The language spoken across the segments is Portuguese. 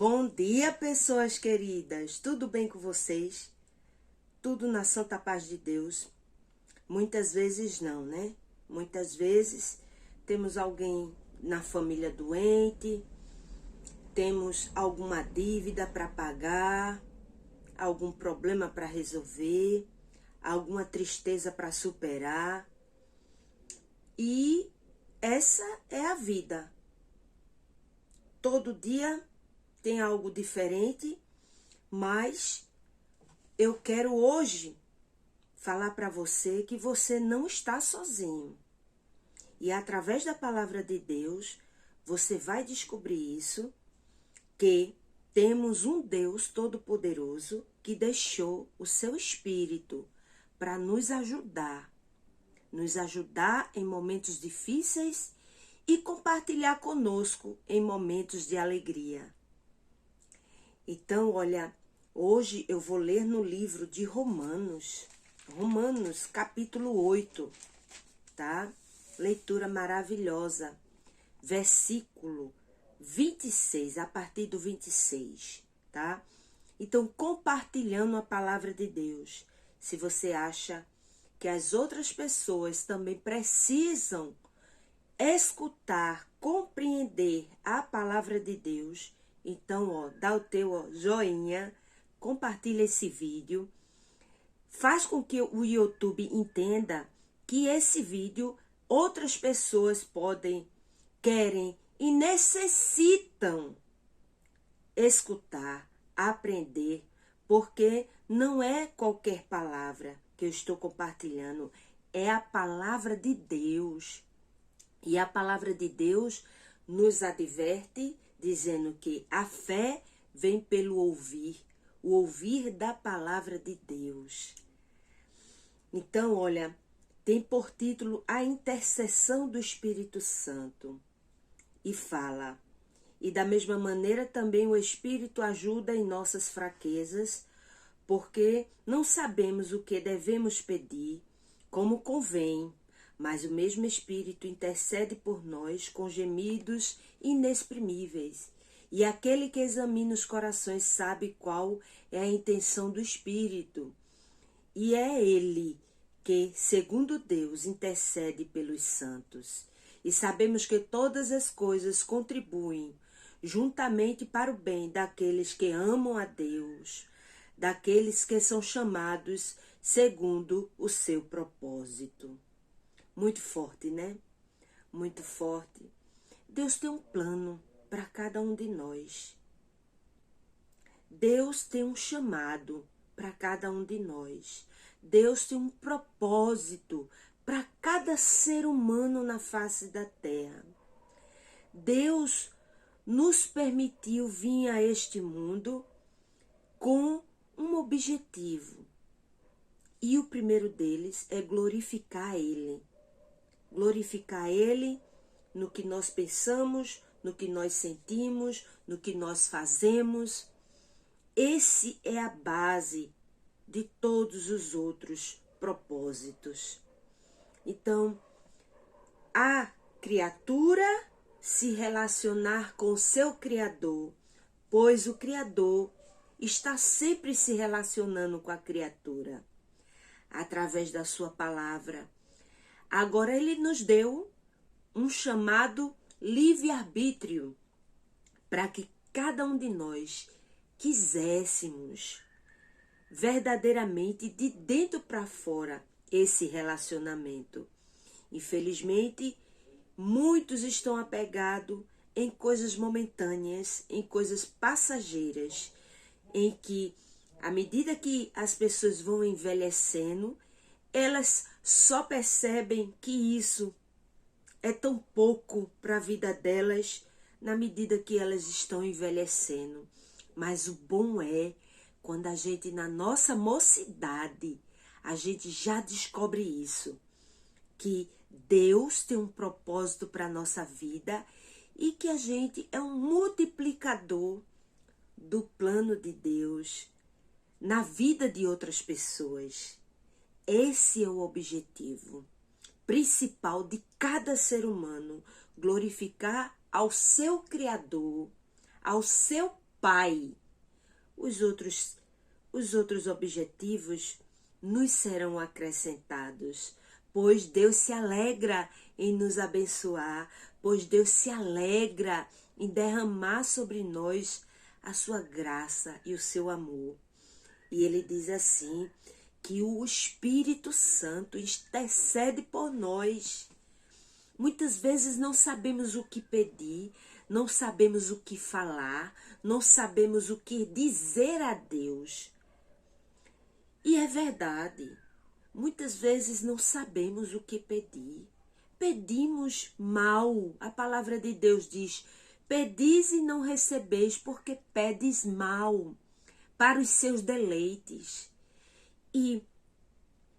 Bom dia, pessoas queridas. Tudo bem com vocês? Tudo na santa paz de Deus? Muitas vezes não, né? Muitas vezes temos alguém na família doente, temos alguma dívida para pagar, algum problema para resolver, alguma tristeza para superar. E essa é a vida. Todo dia tem algo diferente, mas eu quero hoje falar para você que você não está sozinho. E através da palavra de Deus, você vai descobrir isso, que temos um Deus Todo-Poderoso que deixou o seu Espírito para nos ajudar em momentos difíceis e compartilhar conosco em momentos de alegria. Então, olha, hoje eu vou ler no livro de Romanos, capítulo 8, tá? Leitura maravilhosa, versículo 26, a partir do 26, tá? Então, compartilhando a palavra de Deus, se você acha que as outras pessoas também precisam escutar, compreender a palavra de Deus, então, dá o teu joinha, compartilha esse vídeo, faz com que o YouTube entenda que esse vídeo outras pessoas querem e necessitam escutar, aprender, porque não é qualquer palavra que eu estou compartilhando, é a palavra de Deus. E a palavra de Deus nos adverte, dizendo que a fé vem pelo ouvir, o ouvir da palavra de Deus. Então, olha, tem por título A Intercessão do Espírito Santo. E fala, e da mesma maneira também o Espírito ajuda em nossas fraquezas, porque não sabemos o que devemos pedir, como convém, mas o mesmo Espírito intercede por nós com gemidos inexprimíveis. E aquele que examina os corações sabe qual é a intenção do Espírito. E é Ele que, segundo Deus, intercede pelos santos. E sabemos que todas as coisas contribuem juntamente para o bem daqueles que amam a Deus, daqueles que são chamados segundo o seu propósito. Muito forte, né? Muito forte. Deus tem um plano para cada um de nós. Deus tem um chamado para cada um de nós. Deus tem um propósito para cada ser humano na face da terra. Deus nos permitiu vir a este mundo com um objetivo. E o primeiro deles é glorificar Ele. Glorificar Ele no que nós pensamos, no que nós sentimos, no que nós fazemos. Esse é a base de todos os outros propósitos. Então, a criatura se relacionar com o seu Criador, pois o Criador está sempre se relacionando com a criatura, através da sua palavra. Agora ele nos deu um chamado livre-arbítrio para que cada um de nós quiséssemos verdadeiramente de dentro para fora esse relacionamento. Infelizmente, muitos estão apegados em coisas momentâneas, em coisas passageiras, em que, à medida que as pessoas vão envelhecendo, elas só percebem que isso é tão pouco para a vida delas na medida que elas estão envelhecendo. Mas o bom é quando a gente, na nossa mocidade, a gente já descobre isso, que Deus tem um propósito para a nossa vida e que a gente é um multiplicador do plano de Deus na vida de outras pessoas. Esse é o objetivo principal de cada ser humano, glorificar ao seu Criador, ao seu Pai. Os outros objetivos nos serão acrescentados, pois Deus se alegra em nos abençoar, pois Deus se alegra em derramar sobre nós a sua graça e o seu amor. E ele diz assim, que o Espírito Santo intercede por nós. Muitas vezes não sabemos o que pedir, não sabemos o que falar, não sabemos o que dizer a Deus. E é verdade, muitas vezes não sabemos o que pedir. Pedimos mal. A palavra de Deus diz, pedis e não recebeis, porque pedes mal, para os seus deleites. E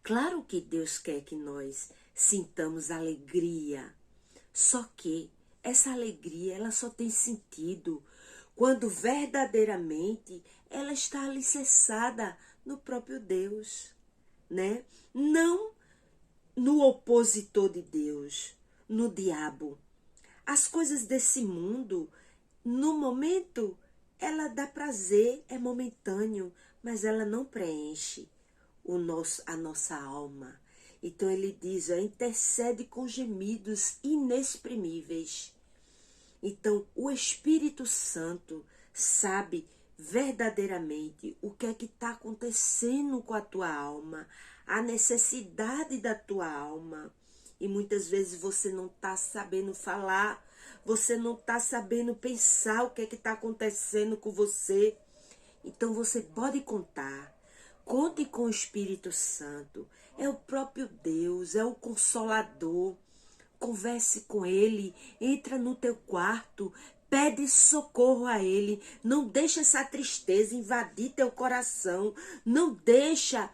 claro que Deus quer que nós sintamos alegria, só que essa alegria ela só tem sentido quando verdadeiramente ela está alicerçada no próprio Deus, né? Não no opositor de Deus, no diabo. As coisas desse mundo, no momento, ela dá prazer, é momentâneo, mas ela não preenche a nossa alma. Então ele diz, intercede com gemidos inexprimíveis. Então o Espírito Santo sabe verdadeiramente o que é que está acontecendo com a tua alma, a necessidade da tua alma. E muitas vezes você não está sabendo falar, você não está sabendo pensar o que é que está acontecendo com você. Então você pode contar. Conte com o Espírito Santo. É o próprio Deus, é o Consolador. Converse com Ele, entra no teu quarto, pede socorro a Ele. Não deixa essa tristeza invadir teu coração. Não deixa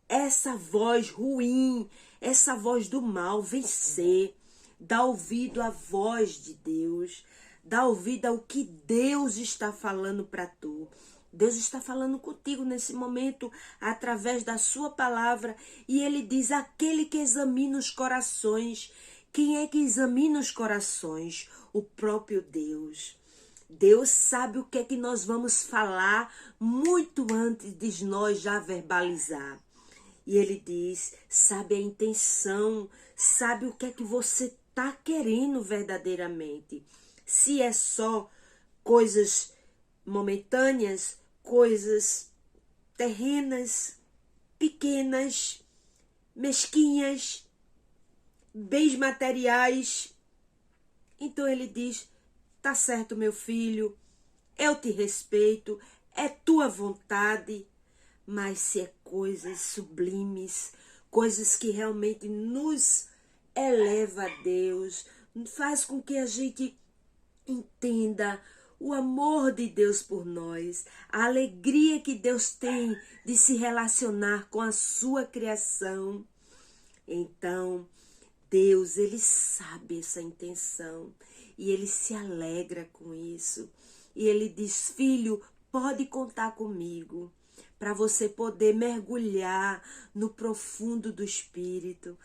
essa voz ruim, essa voz do mal vencer. Dá ouvido à voz de Deus. Dá ouvido ao que Deus está falando para tu. Deus está falando contigo nesse momento, através da sua palavra. E ele diz, aquele que examina os corações. Quem é que examina os corações? O próprio Deus. Deus sabe o que é que nós vamos falar muito antes de nós já verbalizar. E ele diz, sabe a intenção, sabe o que é que você está querendo verdadeiramente. Se é só coisas momentâneas, coisas terrenas, pequenas, mesquinhas, bens materiais. Então ele diz, tá certo, meu filho, eu te respeito, é tua vontade, mas se é coisas sublimes, coisas que realmente nos eleva a Deus, faz com que a gente entenda o amor de Deus por nós, a alegria que Deus tem de se relacionar com a sua criação. Então, Deus, ele sabe essa intenção e ele se alegra com isso. E ele diz, filho, pode contar comigo para você poder mergulhar no profundo do Espírito.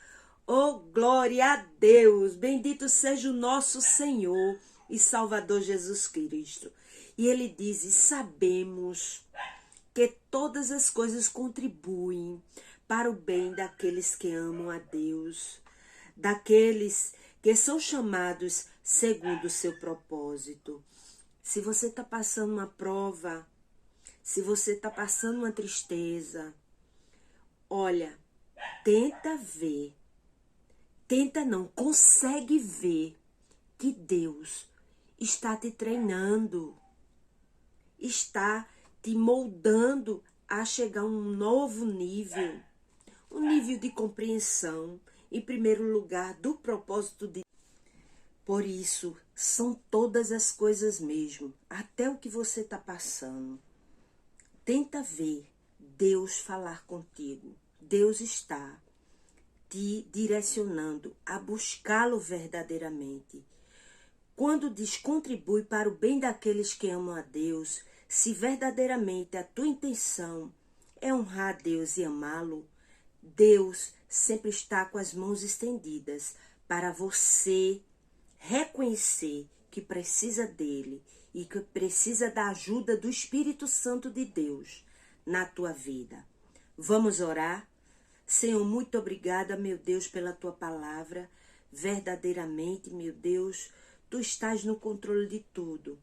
Oh, glória a Deus! Bendito seja o nosso Senhor e Salvador Jesus Cristo. E ele diz, e sabemos que todas as coisas contribuem para o bem daqueles que amam a Deus, daqueles que são chamados segundo o seu propósito. Se você está passando uma prova, se você está passando uma tristeza, olha, consegue ver que Deus está te treinando, está te moldando a chegar a um novo nível, um nível de compreensão, em primeiro lugar, do propósito de Deus. Por isso, são todas as coisas mesmo, até o que você está passando. Tenta ver Deus falar contigo. Deus está te direcionando a buscá-lo verdadeiramente. Quando diz contribui para o bem daqueles que amam a Deus, se verdadeiramente a tua intenção é honrar a Deus e amá-lo, Deus sempre está com as mãos estendidas para você reconhecer que precisa dele e que precisa da ajuda do Espírito Santo de Deus na tua vida. Vamos orar? Senhor, muito obrigada, meu Deus, pela tua palavra. Verdadeiramente, meu Deus, tu estás no controle de tudo.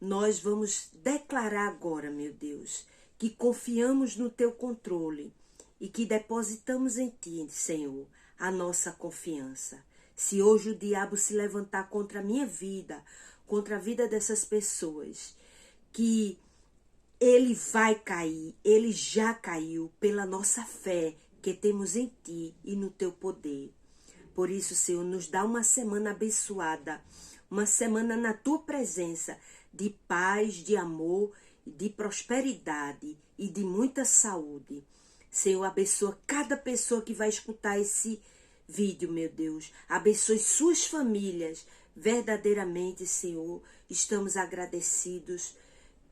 Nós vamos declarar agora, meu Deus, que confiamos no teu controle e que depositamos em ti, Senhor, a nossa confiança. Se hoje o diabo se levantar contra a minha vida, contra a vida dessas pessoas, que ele vai cair, ele já caiu pela nossa fé que temos em ti e no teu poder. Por isso, Senhor, nos dá uma semana abençoada, uma semana na tua presença, de paz, de amor, de prosperidade e de muita saúde. Senhor, abençoa cada pessoa que vai escutar esse vídeo, meu Deus. Abençoe suas famílias. Verdadeiramente, Senhor, estamos agradecidos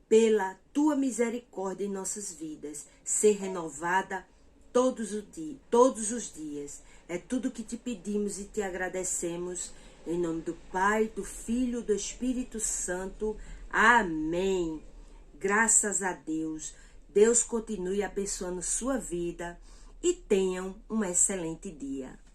pela tua misericórdia em nossas vidas. Ser renovada todos os dias. É tudo que te pedimos e te agradecemos. Em nome do Pai, do Filho, do Espírito Santo. Amém. Graças a Deus. Deus continue abençoando sua vida e tenham um excelente dia.